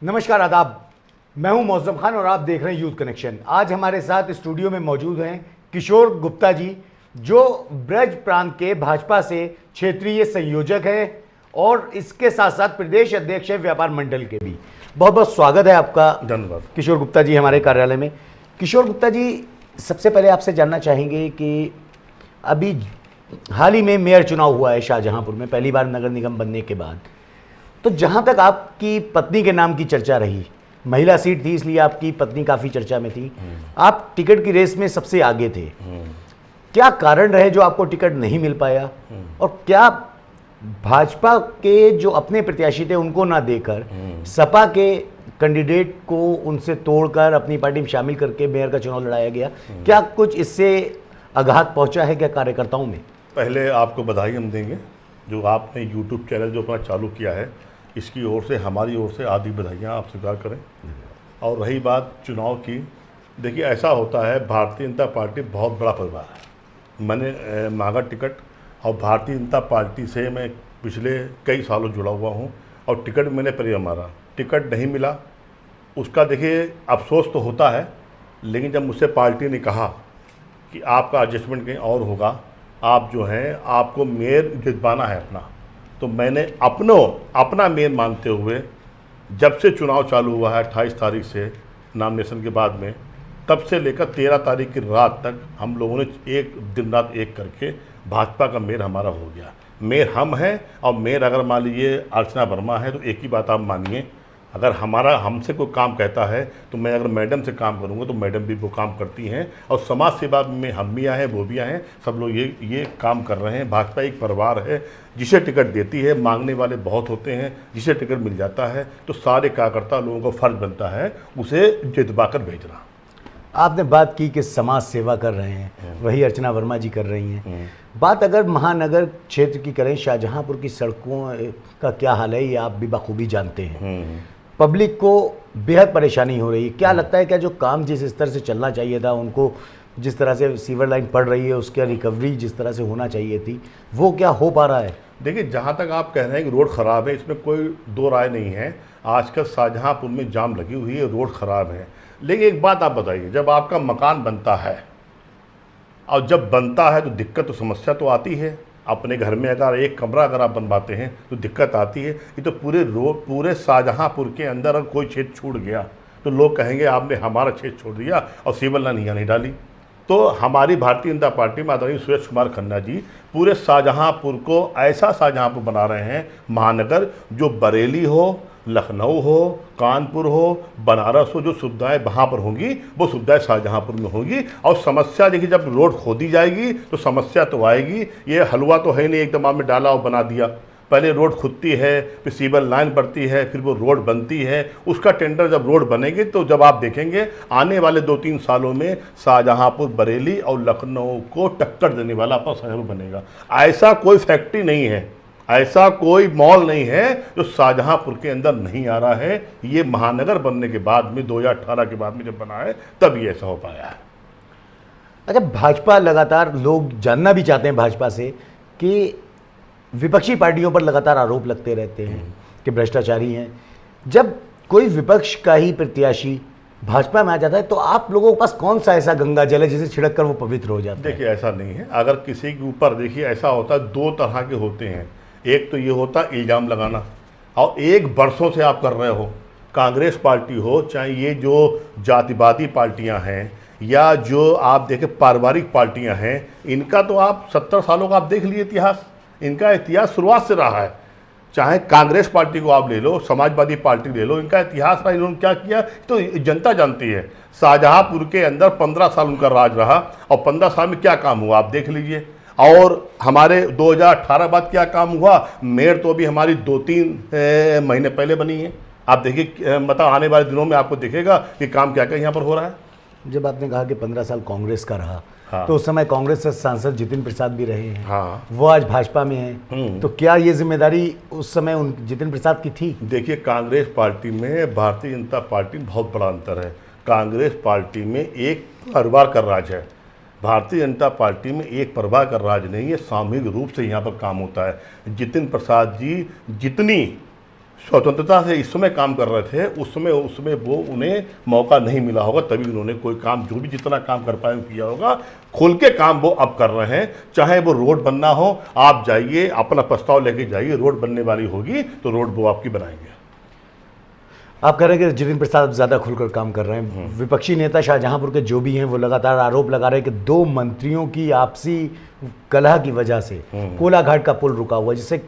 नमस्कार, आदाब। मैं हूं मौसम खान और आप देख रहे हैं यूथ कनेक्शन। आज हमारे साथ स्टूडियो में मौजूद हैं किशोर गुप्ता जी, जो ब्रज प्रांत के भाजपा से क्षेत्रीय संयोजक हैं और इसके साथ साथ प्रदेश अध्यक्ष है व्यापार मंडल के भी। बहुत बहुत स्वागत है आपका। धन्यवाद किशोर गुप्ता जी हमारे कार्यालय में। किशोर गुप्ता जी, सबसे पहले आपसे जानना चाहेंगे कि अभी हाल ही में मेयर चुनाव हुआ है शाहजहांपुर में, पहली बार नगर निगम बनने के बाद। तो जहां तक आपकी पत्नी के नाम की चर्चा रही, महिला सीट थी इसलिए आपकी पत्नी काफ़ी चर्चा में थी, आप टिकट की रेस में सबसे आगे थे। क्या कारण रहे जो आपको टिकट नहीं मिल पाया, और क्या भाजपा के जो अपने प्रत्याशी थे उनको ना देकर सपा के कैंडिडेट को उनसे तोड़कर अपनी पार्टी में शामिल करके मेयर का चुनाव लड़ाया गया? क्या कुछ इससे आघात पहुंचा है क्या कार्यकर्ताओं में? पहले आपको बधाई हम देंगे, जो आपने यूट्यूब चैनल जो अपना चालू किया है, इसकी ओर से, हमारी ओर से आदि बधाइयाँ आप स्वीकार करें। और रही बात चुनाव की, देखिए ऐसा होता है, भारतीय जनता पार्टी बहुत बड़ा परिवार है। मैंने मांगा टिकट और भारतीय जनता पार्टी से मैं पिछले कई सालों जुड़ा हुआ हूँ और टिकट मैंने पहले मारा, टिकट नहीं मिला। उसका देखिए अफसोस तो होता है, लेकिन जब मुझसे पार्टी ने कहा कि आपका एडजस्टमेंट कहीं और होगा, आप जो हैं आपको मेयर जितवाना है अपना, तो मैंने अपना मेयर मानते हुए जब से चुनाव चालू हुआ है 28 तारीख से नॉमिनेशन के बाद में, तब से लेकर 13 तारीख की रात तक हम लोगों ने एक दिन रात एक करके भाजपा का मेयर हमारा हो गया। मेयर हम हैं और मेयर अगर मान लीजिए अर्चना वर्मा है, तो एक ही बात आप मानिए, अगर हमसे कोई काम कहता है तो मैं अगर मैडम से काम करूंगा तो मैडम भी वो काम करती हैं। और समाज सेवा में हम भी आए हैं, वो भी आए हैं, सब लोग ये काम कर रहे हैं। भाजपा एक परिवार है, जिसे टिकट देती है, मांगने वाले बहुत होते हैं, जिसे टिकट मिल जाता है तो सारे कार्यकर्ता लोगों का फर्ज बनता है उसे जितवा कर भेजना। आपने बात की कि समाज सेवा कर रहे हैं, वही अर्चना वर्मा जी कर रही हैं। बात अगर महानगर क्षेत्र की करें, शाहजहांपुर की सड़कों का क्या हाल है ये आप भी बखूबी जानते हैं। पब्लिक को बेहद परेशानी हो रही है। क्या लगता है, क्या जो काम जिस स्तर से चलना चाहिए था, उनको जिस तरह से सीवर लाइन पड़ रही है उसके रिकवरी जिस तरह से होना चाहिए थी, वो क्या हो पा रहा है? देखिए, जहाँ तक आप कह रहे हैं कि रोड ख़राब है, इसमें कोई दो राय नहीं है। आजकल शाहजहांपुर में जाम लगी हुई है, रोड ख़राब है। लेकिन एक बात आप बताइए, जब आपका मकान बनता है और जब बनता है तो दिक्कत तो समस्या तो आती है। अपने घर में अगर एक कमरा अगर आप बनवाते हैं तो दिक्कत आती है। ये तो पूरे शाहजहांपुर के अंदर अगर कोई क्षेत्र छूट गया तो लोग कहेंगे आपने हमारा क्षेत्र छोड़ दिया और सीवर लाइन यहाँ नहीं डाली। तो हमारी भारतीय जनता पार्टी में आदरणीय सुरेश कुमार खन्ना जी पूरे शाहजहांपुर को ऐसा शाहजहांपुर बना रहे हैं महानगर, जो बरेली हो, लखनऊ हो, कानपुर हो, बनारस हो, जो सुविधाएं वहाँ पर होंगी वो सुविधाएं शाहजहांपुर में होंगी। और समस्या देखिए, जब रोड खोदी जाएगी तो समस्या तो आएगी। ये हलवा तो है नहीं एकदम आपने डाला और बना दिया। पहले रोड खुदती है, फिर सीवर लाइन बढ़ती है, फिर वो रोड बनती है। उसका टेंडर जब रोड बनेगी तो जब आप देखेंगे आने वाले 2-3 सालों में शाहजहांपुर, बरेली और लखनऊ को टक्कर देने वाला अपना शहर बनेगा। ऐसा कोई फैक्ट्री नहीं है, ऐसा कोई मॉल नहीं है जो शाहजहांपुर के अंदर नहीं आ रहा है। ये महानगर बनने के बाद में 2018 के बाद में जब बना है तब ये ऐसा हो पाया है। अच्छा, भाजपा लगातार, लोग जानना भी चाहते हैं भाजपा से कि विपक्षी पार्टियों पर लगातार आरोप लगते रहते हैं कि भ्रष्टाचारी हैं। जब कोई विपक्ष का ही प्रत्याशी भाजपा में आ जाता है तो आप लोगों के पास कौन सा ऐसा गंगा जल है जिसे छिड़क कर वो पवित्र हो जाता है? देखिए, ऐसा नहीं है। अगर किसी के ऊपर, देखिए ऐसा होता है, 2 तरह के होते हैं। एक तो ये होता है इल्ज़ाम लगाना, और एक बरसों से आप कर रहे हो, कांग्रेस पार्टी हो, चाहे ये जो जातिवादी पार्टियां हैं या जो आप देखें पारिवारिक पार्टियां हैं, इनका तो आप 70 सालों का आप देख लीजिए इतिहास। इनका इतिहास शुरुआत से रहा है। चाहे कांग्रेस पार्टी को आप ले लो, समाजवादी पार्टी ले लो, इनका इतिहास रहा। इन्होंने क्या किया तो जनता जानती है। शाहजहांपुर के अंदर 15 साल उनका राज रहा और 15 साल में क्या काम हुआ आप देख लीजिए। और हमारे 2018 बाद क्या काम हुआ, मेयर तो अभी हमारी 2-3 महीने पहले बनी है। आप देखिए, मतलब आने वाले दिनों में आपको दिखेगा कि काम क्या क्या यहाँ पर हो रहा है। जब आपने कहा कि 15 साल कांग्रेस का रहा, हाँ। तो उस समय कांग्रेस से सांसद जितिन प्रसाद भी रहे हैं। हाँ। वो आज भाजपा में हैं। तो क्या ये जिम्मेदारी उस समय उन जितिन प्रसाद की थी? देखिए, कांग्रेस पार्टी में भारतीय जनता पार्टी में बहुत बड़ा अंतर है। कांग्रेस पार्टी में एक परिवार का राज है, भारतीय जनता पार्टी में एक परिवार का राज नहीं है। सामूहिक रूप से यहाँ पर काम होता है। जितिन प्रसाद जी जितनी स्वतंत्रता से इस समय काम कर रहे थे, उसमें वो उन्हें मौका नहीं मिला होगा, तभी उन्होंने कोई काम जो भी जितना काम कर पाए किया होगा। खुल के काम वो अब कर रहे हैं, चाहे वो रोड बनना हो, आप जाइए अपना प्रस्ताव लेके जाइए, रोड बनने वाली होगी तो रोड वो आपकी बनाएंगे। आप कह रहे हैं कि जितेंद्र प्रसाद ज़्यादा खुलकर काम कर रहे हैं। विपक्षी नेता शाहजहांपुर के जो भी हैं वो लगातार आरोप लगा रहे हैं कि 2 मंत्रियों की आपसी कलह की वजह से कोलाघाट का पुल रुका हुआ है, जिससे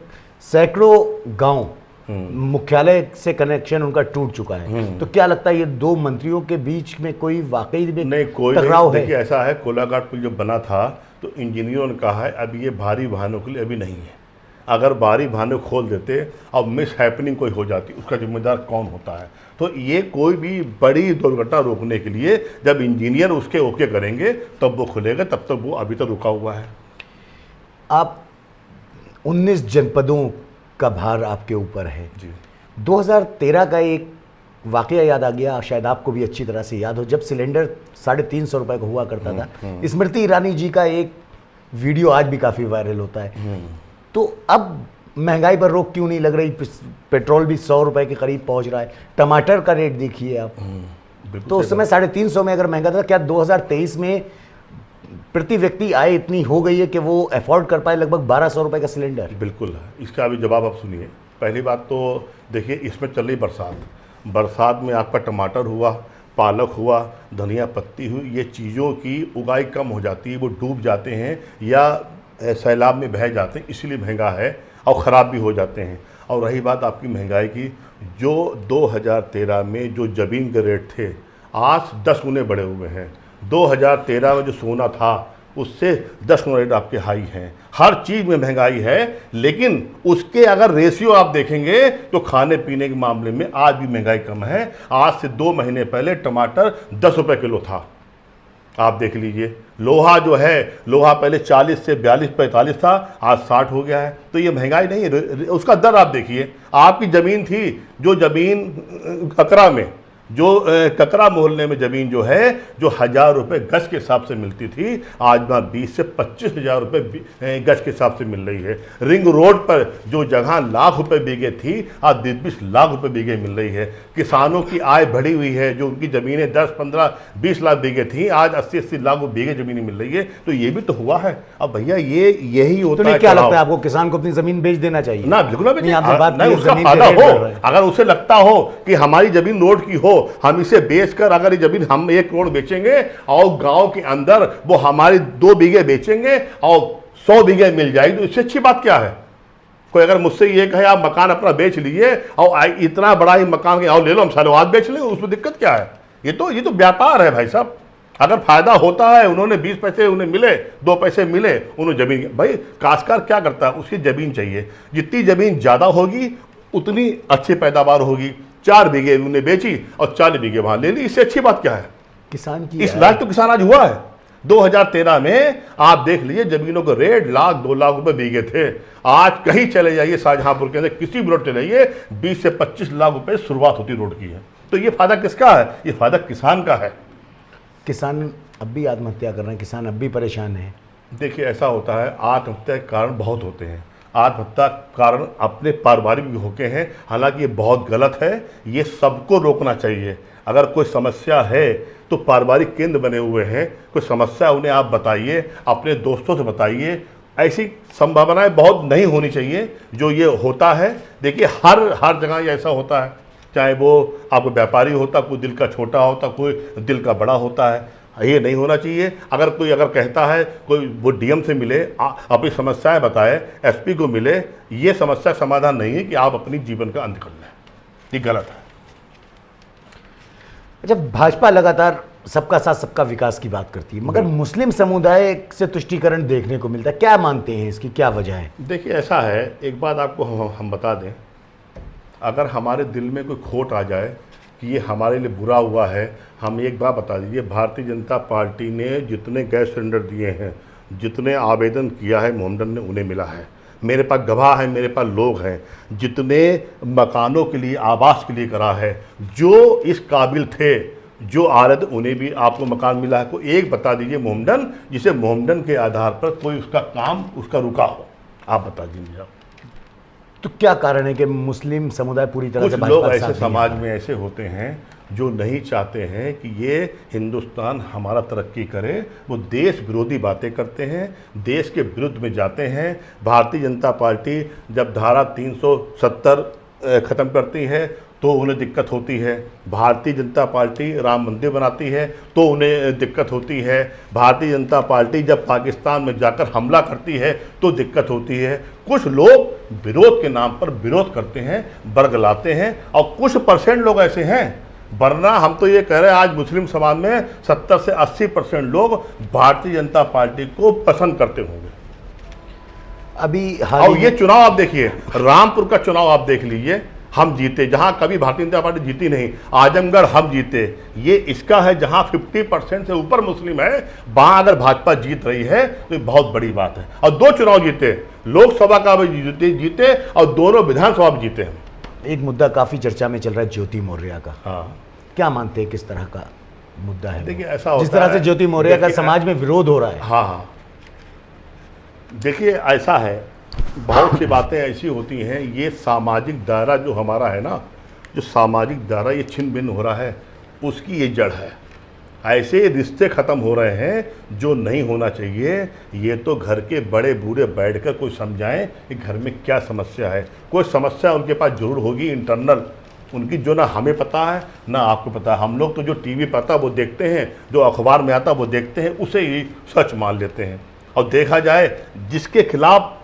सैकड़ों गांव मुख्यालय से कनेक्शन उनका टूट चुका है। तो क्या लगता है ये 2 मंत्रियों के बीच में कोई वाकई में नहीं, कोई टकराव है? देखिए ऐसा है, कोलाघाट पुल जब बना था तो इंजीनियरों ने कहा है अब ये भारी वाहनों के लिए अभी नहीं है। अगर भारी वाहनों खोल देते और मिस हैपनिंग कोई हो जाती, उसका जिम्मेदार कौन होता है? तो ये कोई भी बड़ी दुर्घटना रोकने के लिए जब इंजीनियर उसके ओके करेंगे तब वो खुलेगा, तब तक वो अभी तक रुका हुआ है। आप 19 जनपदों का भार आपके ऊपर है जी। 2013 का एक वाकया याद आ गया, शायद आपको भी अच्छी तरह से याद हो, जब सिलेंडर 350 रुपए का हुआ करता था। स्मृति ईरानी जी का एक वीडियो आज भी काफ़ी वायरल होता है। तो अब महंगाई पर रोक क्यों नहीं लग रही? पेट्रोल भी 100 रुपए के करीब पहुंच रहा है, टमाटर का रेट देखिए आप। तो उस समय 350 में अगर महंगा था, क्या 2023 में प्रति व्यक्ति आय इतनी हो गई है कि वो अफोर्ड कर पाए लगभग 1200 रुपए का सिलेंडर? बिल्कुल है। इसका अभी जवाब आप सुनिए। पहली बात तो देखिए, इसमें चल रही बरसात में आपका टमाटर हुआ, पालक हुआ, धनिया पत्ती हुई, ये चीज़ों की उगाई कम हो जाती है, वो डूब जाते हैं या सैलाब में बह जाते हैं, इसलिए महंगा है और ख़राब भी हो जाते हैं। और रही बात आपकी महंगाई की, जो 2013 में जो ज़मीन के रेट थे आज 10 गुने बढ़े हुए हैं। 2013 में जो सोना था उससे 10 गुना रेट आपके हाई हैं। हर चीज़ में महंगाई है, लेकिन उसके अगर रेशियो आप देखेंगे तो खाने पीने के मामले में आज भी महंगाई कम है। आज से 2 महीने पहले टमाटर 10 रुपये किलो था, आप देख लीजिए। लोहा जो है, लोहा पहले 40 से 42-45 था, आज 60 हो गया है। तो ये महंगाई नहीं है, उसका दर आप देखिए। आपकी ज़मीन थी, जो ज़मीन ककरा में, जो ककरा मोहल्ले में ज़मीन जो है, जो 1000 रुपये गज के हिसाब से मिलती थी, आज वहाँ 20 से 25 हज़ार रुपये गज के हिसाब से मिल रही है। रिंग रोड पर जो जगह लाख रुपए बीघे थी, आज 20 लाख रुपए बीघे मिल रही है। किसानों की आय बढ़ी हुई है, जो उनकी ज़मीनें 10, 15, 20 लाख बीघे थी, आज 80-80 लाख बीघे ज़मीनें मिल रही है। तो ये भी तो हुआ है। अब भैया यही होता है। क्या लगता है आपको, किसान को अपनी ज़मीन बेच देना चाहिए? ना, बिल्कुल नहीं, उसका फायदा हो। अगर उसे लगता हो कि हमारी ज़मीन रोड की हो, हम इसे बेचकर अगर ये जमीन हम 1 करोड़ बेचेंगे और गांव के अंदर वो हमारी 2 बीघे बेचेंगे और 100 बीघे मिल जाएगी, तो इससे अच्छी बात क्या है? कोई अगर मुझसे ये कहे आप मकान अपना बेच लीजिए और इतना बड़ा ही मकान आओ ले लो, हम सालों बाद बेच लेंगे, उसमें दिक्कत क्या है? ये तो व्यापार है भाई साहब। अगर फायदा होता है, उन्होंने 20 पैसे उन्हें मिले, 2 पैसे मिले, उन्होंने जमीन, भाई काश्तकार क्या करता है, उसकी जमीन चाहिए। जितनी जमीन ज़्यादा होगी उतनी अच्छी पैदावार होगी। 4 बीघे उन्हें बेची और 40 बीघे वहां ले ली, इससे अच्छी बात क्या है? किसान की इस लायक तो किसान आज हुआ है। 2013 में आप देख लीजिए जमीनों के रेट 1 लाख 2 लाख रुपए बीघे थे। आज कहीं चले जाइए शाहजहांपुर के अंदर, किसी भी रोड चले जाइए, 20 से 25 लाख रुपए शुरुआत होती रोड की है। तो ये फायदा किसका है? ये फायदा किसान का है। किसान अब भी आत्महत्या कर रहे हैं, किसान अब भी परेशान है। देखिए ऐसा होता है, आत्महत्या के कारण बहुत होते हैं। आत्महत्या कारण अपने पारिवारिक भी होके हैं, हालांकि ये बहुत गलत है, ये सबको रोकना चाहिए। अगर कोई समस्या है तो पारिवारिक केंद्र बने हुए हैं, कोई समस्या उन्हें आप बताइए, अपने दोस्तों से बताइए। ऐसी संभावनाएं बहुत नहीं होनी चाहिए जो ये होता है। देखिए हर जगह ये ऐसा होता है, चाहे वो आपको व्यापारी होता, कोई दिल का छोटा होता, कोई दिल का बड़ा होता है। ये नहीं होना चाहिए। अगर कोई कहता है कोई वो डीएम से मिले, अपनी समस्याएं बताए, एसपी को मिले, ये समस्या समाधान नहीं है कि आप अपनी जीवन का अंत कर लें, ये गलत है। जब भाजपा लगातार सबका साथ सबका विकास की बात करती है, मगर मुस्लिम समुदाय से तुष्टीकरण देखने को मिलता है, क्या मानते हैं इसकी क्या वजह है? देखिए ऐसा है, एक बात आपको हम बता दें, अगर हमारे दिल में कोई खोट आ जाए कि ये हमारे लिए बुरा हुआ है, हम एक बात बता दीजिए, भारतीय जनता पार्टी ने जितने गैस सिलेंडर दिए हैं, जितने आवेदन किया है मोहम्मदन ने, उन्हें मिला है। मेरे पास गवाह है, मेरे पास लोग हैं, जितने मकानों के लिए, आवास के लिए करा है, जो इस काबिल थे, जो आ रहे थे, उन्हें भी आपको मकान मिला है। कोई एक बता दीजिए मोहम्मदन, जिसे मोहम्मदन के आधार पर कोई उसका काम उसका रुका हो, आप बता दीजिए। तो क्या कारण है कि मुस्लिम समुदाय पूरी तरह कुछ से लोग भाजपा के ऐसे साथ नहीं समाज आता? में ऐसे होते हैं जो नहीं चाहते हैं कि ये हिंदुस्तान हमारा तरक्की करे, वो देश विरोधी बातें करते हैं, देश के विरुद्ध में जाते हैं। भारतीय जनता पार्टी जब धारा 370 ख़त्म करती है तो उन्हें दिक्कत होती है। भारतीय जनता पार्टी राम मंदिर बनाती है तो उन्हें दिक्कत होती है। भारतीय जनता पार्टी जब पाकिस्तान में जाकर हमला करती है तो दिक्कत होती है। कुछ लोग विरोध के नाम पर विरोध करते हैं, बरगलाते हैं, और कुछ परसेंट लोग ऐसे हैं, वरना हम तो ये कह रहे हैं आज मुस्लिम समाज में 70 से 80% लोग भारतीय जनता पार्टी को पसंद करते होंगे। अभी और ये चुनाव आप देखिए, रामपुर का चुनाव आप देख लीजिए, हम जीते जहां कभी भारतीय जनता पार्टी जीती नहीं। आजमगढ़ हम जीते, ये इसका है जहां 50% से ऊपर मुस्लिम है, वहां अगर भाजपा जीत रही है तो ये बहुत बड़ी बात है। और 2 चुनाव जीते, लोकसभा का भी जीते और दोनों विधानसभा भी जीते हैं। एक मुद्दा काफी चर्चा में चल रहा है ज्योति मौर्य का। हाँ, क्या मानते हैं किस तरह का मुद्दा है? देखिए ऐसा होता जिस तरह से है, ज्योति मौर्य का देखिए, समाज में विरोध हो रहा है। हाँ हाँ, देखिए ऐसा है, बहुत सी बातें ऐसी होती हैं, ये सामाजिक दायरा जो हमारा है ना, जो सामाजिक दायरा ये छिन्न भिन्न हो रहा है, उसकी ये जड़ है। ऐसे रिश्ते ख़त्म हो रहे हैं जो नहीं होना चाहिए। ये तो घर के बड़े बूढ़े बैठकर कोई समझाएं कि घर में क्या समस्या है। कोई समस्या उनके पास जरूर होगी इंटरनल, उनकी, जो ना हमें पता है ना आपको पता है। हम लोग तो जो टीवी पर आता है वो देखते हैं, जो अखबार में आता है वो देखते हैं, उसे ही सच मान लेते हैं। और देखा जाए जिसके खिलाफ,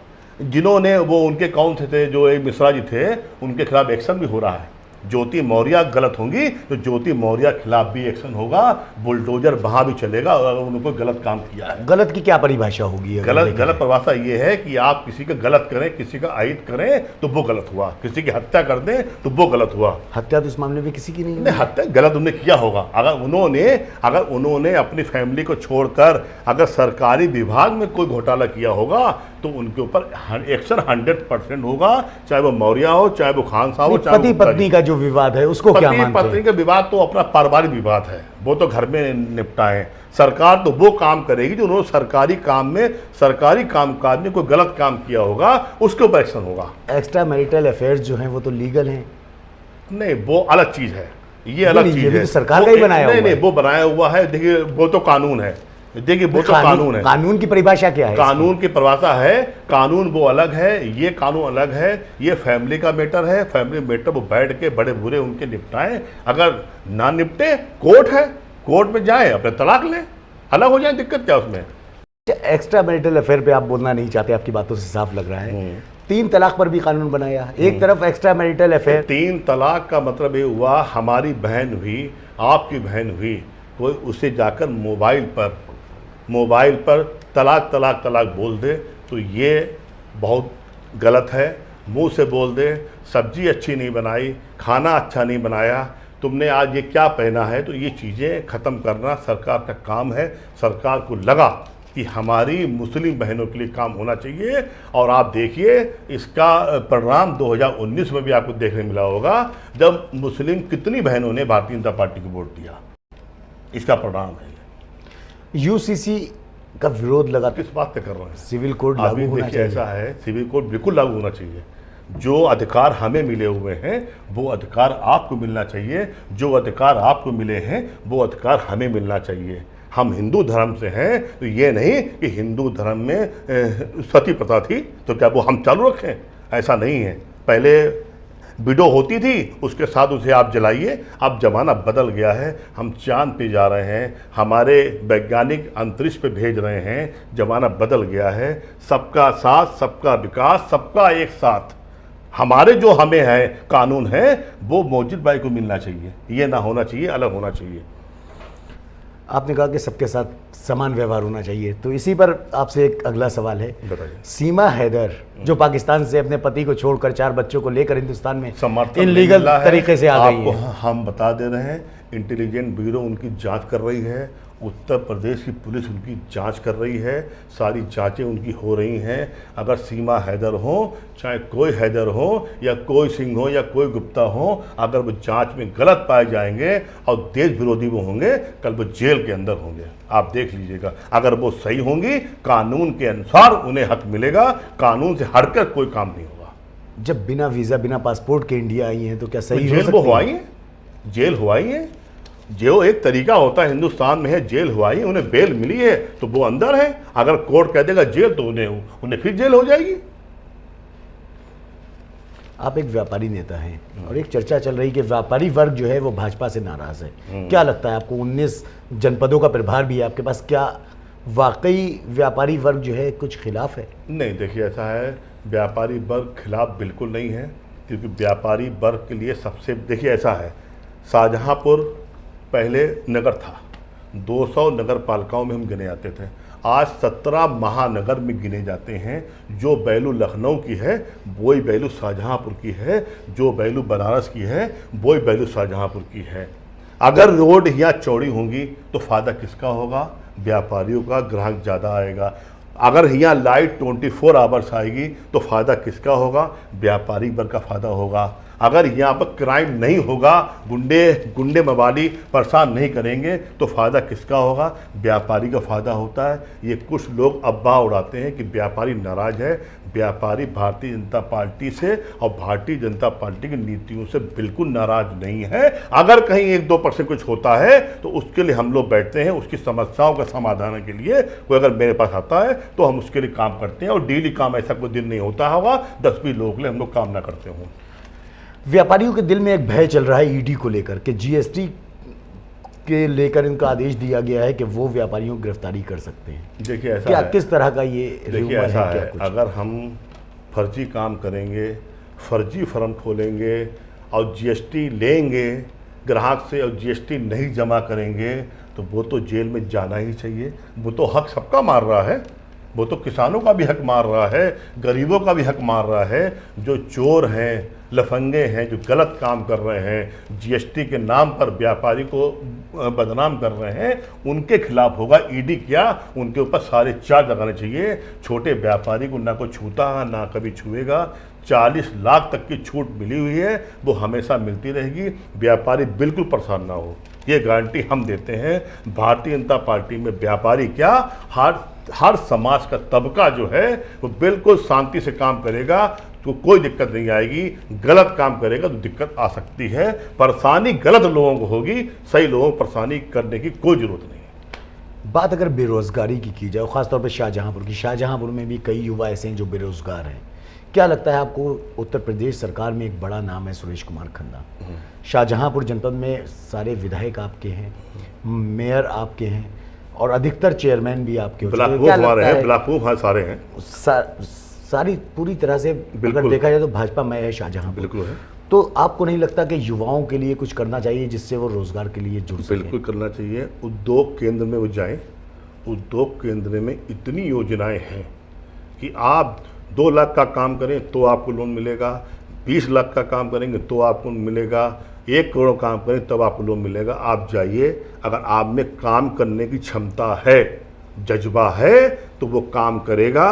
जिन्होंने वो उनके कौन से थे, जो एक मिश्रा जी थे, उनके खिलाफ एक्शन भी हो रहा है। ज्योति मौर्य गलत होंगी तो ज्योति मौर्य खिलाफ भी एक्शन होगा, बुलडोजर वहाँ भी चलेगा अगर उन्होंने गलत काम किया है। गलत की क्या परिभाषा होगी? गलत परिभाषा ये है कि आप किसी का गलत करें, किसी का अहित करें तो वो गलत हुआ, किसी की हत्या कर दें तो वो गलत हुआ। हत्या तो इस मामले में किसी की नहीं नहीं, हत्या गलत उन्होंने किया होगा। अगर उन्होंने अपनी फैमिली को छोड़कर अगर सरकारी विभाग में कोई घोटाला किया होगा तो उनके ऊपर एक्शन 100% होगा, चाहे वो मौर्य हो, चाहे वो खान साहब हो, चाहे पति पत्नी का जो विवाद है उसको क्या मानते हैं? पत्नी का विवाद तो अपना पारिवारिक विवाद है, वो तो घर में निपटाएं। सरकार तो वो काम करेगी जो उन्होंने सरकारी काम में, सरकारी कामकाज में कोई गलत काम किया होगा उसके ऊपर एक्शन होगा। एक्स्ट्रा मैरिटल अफेयर्स जो हैं वो तो लीगल हैं। नहीं, वो अलग चीज है, ये अलग चीज है। तो सरकार का ही बनाया हुआ है। नहीं, वो बनाया हुआ है। देखिए वो तो कानून है, देखिए वो तो कानून है। कानून की परिभाषा क्या है? कानून की परिभाषा है, कानून वो अलग है, ये कानून अलग है। ये फैमिली का मैटर है, फैमिली मैटर वो बैठ के बड़े बुरे उनके निपटाएं। अगर ना निपटे, कोर्ट है, कोर्ट में जाए, अपने तलाक लें, अलग हो जाए, दिक्कत क्या उसमें? एक्स्ट्रा मैरिटल अफेयर पे आप बोलना नहीं चाहते, आपकी बातों से साफ लग रहा है। 3 तलाक पर भी कानून बनाया, एक तरफ एक्स्ट्रा मैरिटल अफेयर। 3 तलाक का मतलब ये हुआ, हमारी बहन हुई, आपकी बहन हुई, कोई उसे जाकर मोबाइल पर तलाक तलाक तलाक बोल दे तो ये बहुत गलत है। मुंह से बोल दे, सब्जी अच्छी नहीं बनाई, खाना अच्छा नहीं बनाया, तुमने आज ये क्या पहना है, तो ये चीज़ें ख़त्म करना सरकार का काम है। सरकार को लगा कि हमारी मुस्लिम बहनों के लिए काम होना चाहिए, और आप देखिए इसका परिणाम 2019 में भी आपको देखने मिला होगा, जब मुस्लिम कितनी बहनों ने भारतीय जनता पार्टी को वोट दिया। इसका परिणाम है। यूसीसी का विरोध लगा, किस बात पे कर रहे हैं? सिविल कोड लागू होना चाहिए। ऐसा है, सिविल कोड बिल्कुल लागू होना चाहिए। जो अधिकार हमें मिले हुए हैं वो अधिकार आपको मिलना चाहिए, जो अधिकार आपको मिले हैं वो अधिकार हमें मिलना चाहिए। हम हिंदू धर्म से हैं तो ये नहीं कि हिंदू धर्म में सती प्रथा थी तो क्या वो हम चालू रखें, ऐसा नहीं है। पहले विडो होती थी, उसके साथ उसे आप जलाइए। अब ज़माना बदल गया है, हम चांद पे जा रहे हैं, हमारे वैज्ञानिक अंतरिक्ष पे भेज रहे हैं, ज़माना बदल गया है। सबका साथ, सबका विकास, सबका एक साथ। हमारे जो हमें है कानून है वो मौजूद भाई को मिलना चाहिए, ये ना होना चाहिए, अलग होना चाहिए। आपने कहा कि सबके साथ समान व्यवहार होना चाहिए, तो इसी पर आपसे एक अगला सवाल है। बताइए। सीमा हैदर जो पाकिस्तान से अपने पति को छोड़कर 4 बच्चों को लेकर हिंदुस्तान में समर्थन इनलीगल तरीके से आ गई आपको है। हम बता दे रहे हैं, इंटेलिजेंट ब्यूरो उनकी जांच कर रही है, उत्तर प्रदेश की पुलिस उनकी जांच कर रही है, सारी जांचें उनकी हो रही हैं। अगर सीमा हैदर हो, चाहे कोई हैदर हो या कोई सिंह हो या कोई गुप्ता हो, अगर वो जांच में गलत पाए जाएंगे और देश विरोधी वो होंगे, कल वो जेल के अंदर होंगे। आप देख लीजिएगा, अगर वो सही होंगी, कानून के अनुसार उन्हें हक मिलेगा, कानून से हटकर कोई काम नहीं होगा। जब बिना वीज़ा बिना पासपोर्ट के इंडिया आई हैं तो क्या सही हो जेल सकती वो हुआई है, जेल हुआई है। जो एक तरीका होता है हिंदुस्तान में है, जेल हुआई, उन्हें बेल मिली है तो वो अंदर है। अगर कोर्ट कह देगा जेल तो उन्हें फिर जेल हो जाएगी। आप एक व्यापारी नेता हैं और एक चर्चा चल रही कि व्यापारी वर्ग जो है वो भाजपा से नाराज है। क्या लगता है आपको? 19 जनपदों का प्रभार भी है आपके पास, क्या वाकई व्यापारी वर्ग जो है कुछ खिलाफ है? नहीं, देखिए ऐसा है, व्यापारी वर्ग खिलाफ बिल्कुल नहीं है, क्योंकि व्यापारी वर्ग के लिए सबसे, देखिए ऐसा है, शाहजहांपुर पहले नगर था, 200 नगर पालिकाओं में हम गिने जाते थे, आज 17 महानगर में गिने जाते हैं। जो वैल्यू लखनऊ की है वही वैल्यू शाहजहांपुर की है, जो वैल्यू बनारस की है वही वैल्यू शाहजहांपुर की है। अगर रोड यहाँ चौड़ी होंगी तो फ़ायदा किसका होगा? व्यापारियों का, ग्राहक ज़्यादा आएगा। अगर यहाँ लाइट 24 आवर्स आएगी तो फ़ायदा किसका होगा? व्यापारी वर्ग का फ़ायदा होगा। अगर यहाँ पर क्राइम नहीं होगा, गुंडे मवाली परेशान नहीं करेंगे तो फ़ायदा किसका होगा? व्यापारी का फ़ायदा होता है। ये कुछ लोग अफवाह उड़ाते हैं कि व्यापारी नाराज़ है। व्यापारी भारतीय जनता पार्टी से और भारतीय जनता पार्टी की नीतियों से बिल्कुल नाराज़ नहीं है। अगर कहीं 1-2% कुछ होता है तो उसके लिए हम लोग बैठते हैं, उसकी समस्याओं का समाधान के लिए कोई अगर मेरे पास आता है तो हम उसके लिए काम करते हैं। और डेली काम ऐसा कोई दिन नहीं होता होगा 10-20 लोगों के लिए हम लोग काम ना करते हों। व्यापारियों के दिल में एक भय चल रहा है ईडी को लेकर के, जीएसटी के लेकर इनका आदेश दिया गया है कि वो व्यापारियों की गिरफ्तारी कर सकते हैं। देखिए ऐसा क्या है, किस तरह का ये देखिए ऐसा है, कुछ? अगर हम फर्जी काम करेंगे, फर्जी फर्म खोलेंगे और जीएसटी लेंगे ग्राहक से और जीएसटी नहीं जमा करेंगे तो वो तो जेल में जाना ही चाहिए। वो तो हक सबका मार रहा है, वो तो किसानों का भी हक मार रहा है, गरीबों का भी हक मार रहा है। जो चोर हैं, लफंगे हैं, जो गलत काम कर रहे हैं, जीएसटी के नाम पर व्यापारी को बदनाम कर रहे हैं, उनके खिलाफ होगा। ईडी क्या, उनके ऊपर सारे चार्ज लगाने चाहिए। छोटे व्यापारी को ना कोई छूता है ना कभी छुएगा। 40 लाख तक की छूट मिली हुई है, वो हमेशा मिलती रहेगी। व्यापारी बिल्कुल परेशान ना हो, ये गारंटी हम देते हैं। भारतीय जनता पार्टी में व्यापारी क्या, हर समाज का तबका जो है वो बिल्कुल शांति से काम करेगा तो कोई दिक्कत नहीं आएगी। गलत काम करेगा तो दिक्कत आ सकती है। परेशानी गलत लोगों को होगी, सही लोगों को परेशानी करने की कोई ज़रूरत नहीं है। बात अगर बेरोज़गारी की जाए, ख़ासतौर पर शाहजहांपुर की, शाहजहांपुर में भी कई युवा ऐसे हैं जो बेरोज़गार हैं। क्या लगता है आपको? उत्तर प्रदेश सरकार में एक बड़ा नाम है सुरेश कुमार खन्ना। शाहजहांपुर जनपद में सारे विधायक आपके हैं, मेयर आपके हैं और अधिकतर चेयरमैन भी आपके सारे हैं, सारी पूरी तरह से अगर देखा जाए तो भाजपा में है शाहजहांपुर। बिल्कुल है। तो आपको नहीं लगता कि युवाओं के लिए कुछ करना चाहिए जिससे वो रोजगार के लिए जुड़ सकें? बिल्कुल करना चाहिए। उद्योग केंद्र में वो जाएं, उद्योग केंद्र में इतनी योजनाएं हैं कि आप 2 लाख का काम करें तो आपको लोन मिलेगा, 20 लाख का काम करेंगे तो आपको मिलेगा, 1 करोड़ काम करें तब आपको लोन मिलेगा। आप जाइए, अगर आप में काम करने की क्षमता है, जज्बा है तो वो काम करेगा।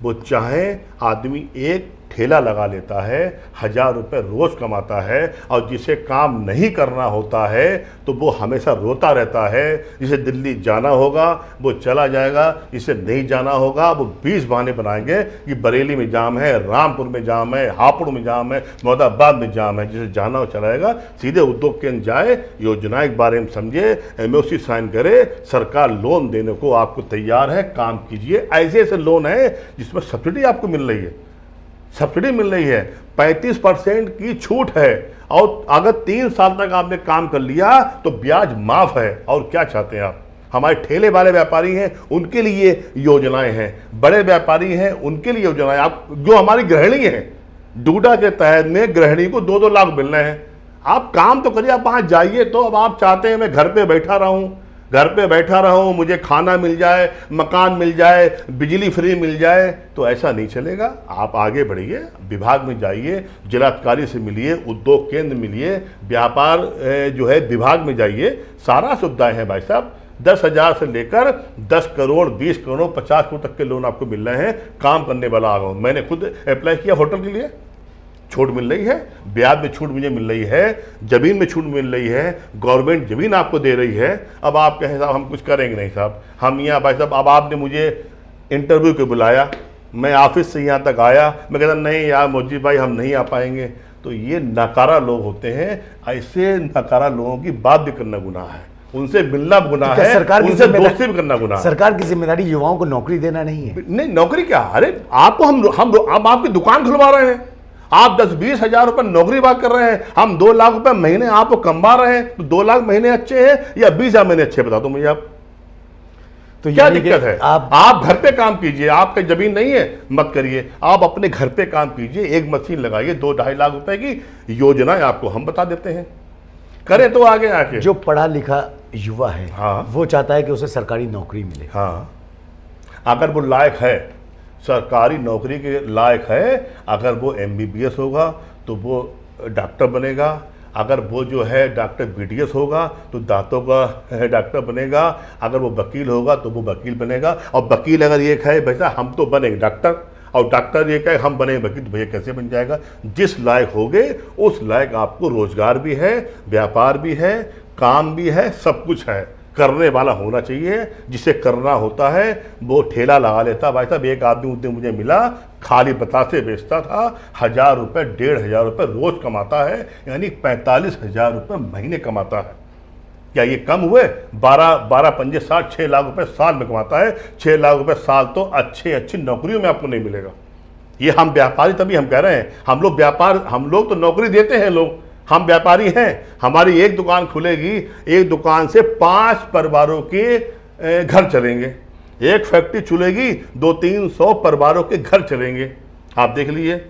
वो चाहे आदमी एक ठेला लगा लेता है, 1000 रुपये रोज़ कमाता है, और जिसे काम नहीं करना होता है तो वो हमेशा रोता रहता है। जिसे दिल्ली जाना होगा वो चला जाएगा, जिसे नहीं जाना होगा वो 20 बहाने बनाएंगे कि बरेली में जाम है, रामपुर में जाम है, हापुड़ में जाम है, मोहदाबाद में जाम है। जिसे जाना हो चलाएगा, सीधे उद्योग केंद्र जाए, योजनाएं के बारे में समझे, MOC साइन करे, सरकार लोन देने को आपको तैयार है, काम कीजिए। ऐसे ऐसे लोन है जिसमें सब्सिडी आपको मिल रही है, सब्सिडी मिल रही है, 35% की छूट है, और अगर 3 साल तक आपने काम कर लिया तो ब्याज माफ है। और क्या चाहते हैं आप? हमारे ठेले वाले व्यापारी हैं उनके लिए योजनाएं हैं, बड़े व्यापारी हैं उनके लिए योजनाएं। आप जो हमारी गृहिणी है, डूडा के तहत में गृहिणी को 2-2 लाख मिल रहे हैं। आप काम तो करिए, आप वहाँ जाइए। तो अब आप चाहते हैं मैं घर पे बैठा रहूँ, मुझे खाना मिल जाए, मकान मिल जाए, बिजली फ्री मिल जाए, तो ऐसा नहीं चलेगा। आप आगे बढ़िए, विभाग में जाइए, जिलाधिकारी से मिलिए, उद्योग केंद्र मिलिए, व्यापार जो है विभाग में जाइए, सारा सुविधाएं हैं भाई साहब। 10,000 से लेकर 10 करोड़, 20 करोड़, 50 करोड़ तक के लोन आपको मिल रहे हैं। काम करने वाला आ गया। मैंने खुद अप्लाई किया होटल के लिए, छूट मिल रही है, ब्याज में छूट मुझे मिल रही है, ज़मीन में छूट मिल रही है, गवर्नमेंट ज़मीन आपको दे रही है। अब आप कहें साहब हम कुछ करेंगे नहीं साहब, हम यहाँ भाई साहब, अब आपने मुझे इंटरव्यू के बुलाया, मैं ऑफिस से यहाँ तक आया, मैं कहता नहीं यार मोदी भाई हम नहीं आ पाएंगे, तो ये नकारा लोग होते हैं। ऐसे नकारा लोगों की बात भी करना गुनाह है, उनसे मिलना गुनाह है, सरकार की उनसे दोस्ती भी करना गुनाह है। सरकार की जिम्मेदारी युवाओं को नौकरी देना नहीं है। नहीं नौकरी क्या, अरे आपको हम आपकी दुकान खुलवा रहे हैं, आप 10-20 हजार रुपए नौकरी बात कर रहे हैं, हम 2 लाख रुपए महीने आपको कमा रहे हैं, तो 2 लाख महीने अच्छे हैं या 20 हजार महीने अच्छे, बता दो मुझे आप। तो क्या दिक्कत है? आप घर पे काम कीजिए, आपका जमीन नहीं है मत करिए, आप अपने घर पे काम कीजिए, एक मशीन लगाइए, 2-2.5 लाख रुपए की योजना आपको हम बता देते हैं, करें तो आगे आके। जो पढ़ा लिखा युवा है, हाँ, वो चाहता है कि उसे सरकारी नौकरी मिले। हाँ, अगर वो लायक है, सरकारी नौकरी के लायक है, अगर वो MBBS होगा तो वो डॉक्टर बनेगा, अगर वो जो है डॉक्टर BDS होगा तो दांतों का डॉक्टर बनेगा, अगर वो वकील होगा तो वो वकील बनेगा। और वकील अगर ये कहे भैया हम तो बनेंगे डॉक्टर, और डॉक्टर ये कहे हम बनेंगे वकील, तो भैया कैसे बन जाएगा? जिस लायक होगे उस लायक आपको रोजगार भी है, व्यापार भी है, काम भी है, सब कुछ है। करने वाला होना चाहिए, जिसे करना होता है वो ठेला लगा लेता। भाई साहब एक आदमी उस दिन मुझे मिला, खाली बतासे बेचता था, 1000 रुपये 1500 रुपये रोज कमाता है, यानी 45,000 रुपये महीने कमाता है। क्या ये कम हुए? 12 पंजे 60, 6 लाख रुपये साल में कमाता है। 6 लाख रुपये साल तो अच्छी नौकरियों में आपको नहीं मिलेगा। ये हम व्यापारी, तभी हम कह रहे हैं हम लोग तो नौकरी देते हैं लोग, हम व्यापारी हैं। हमारी एक दुकान खुलेगी, एक दुकान से 5 परिवारों के घर चलेंगे, एक फैक्ट्री खुलेगी 200-300 परिवारों के घर चलेंगे। आप देख लीजिए,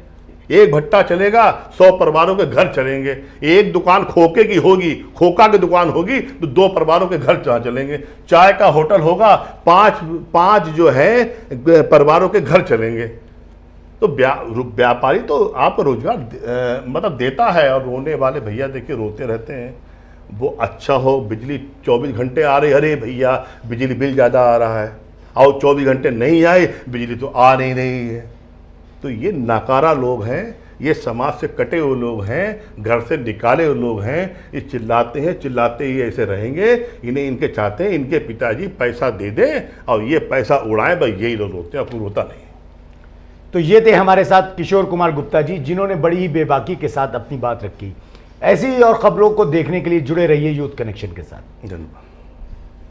एक भट्टा चलेगा 100 परिवारों के घर चलेंगे। एक दुकान खोखे की होगी, खोखा की दुकान होगी तो 2 परिवारों के घर चलेंगे। चाय का होटल होगा, 5 जो है परिवारों के घर चलेंगे। तो व्यापारी तो आपको रोजगार मतलब देता है। और रोने वाले भैया देखिए रोते रहते हैं, वो अच्छा हो बिजली 24 घंटे आ रही, अरे भैया बिजली बिल ज़्यादा आ रहा है, और 24 घंटे नहीं आए बिजली तो आ नहीं रही है। तो ये नकारा लोग हैं, ये समाज से कटे हुए लोग हैं, घर से निकाले हुए लोग हैं। ये चिल्लाते ही ऐसे रहेंगे। इन्हें इनके चाहते हैं इनके पिताजी पैसा दे दें और ये पैसा उड़ाएं, भाई यही लोग रोते हैं, कोई रोता नहीं। तो ये थे हमारे साथ किशोर कुमार गुप्ता जी, जिन्होंने बड़ी ही बेबाकी के साथ अपनी बात रखी। ऐसी और खबरों को देखने के लिए जुड़े रहिए यूथ कनेक्शन के साथ। धन्यवाद।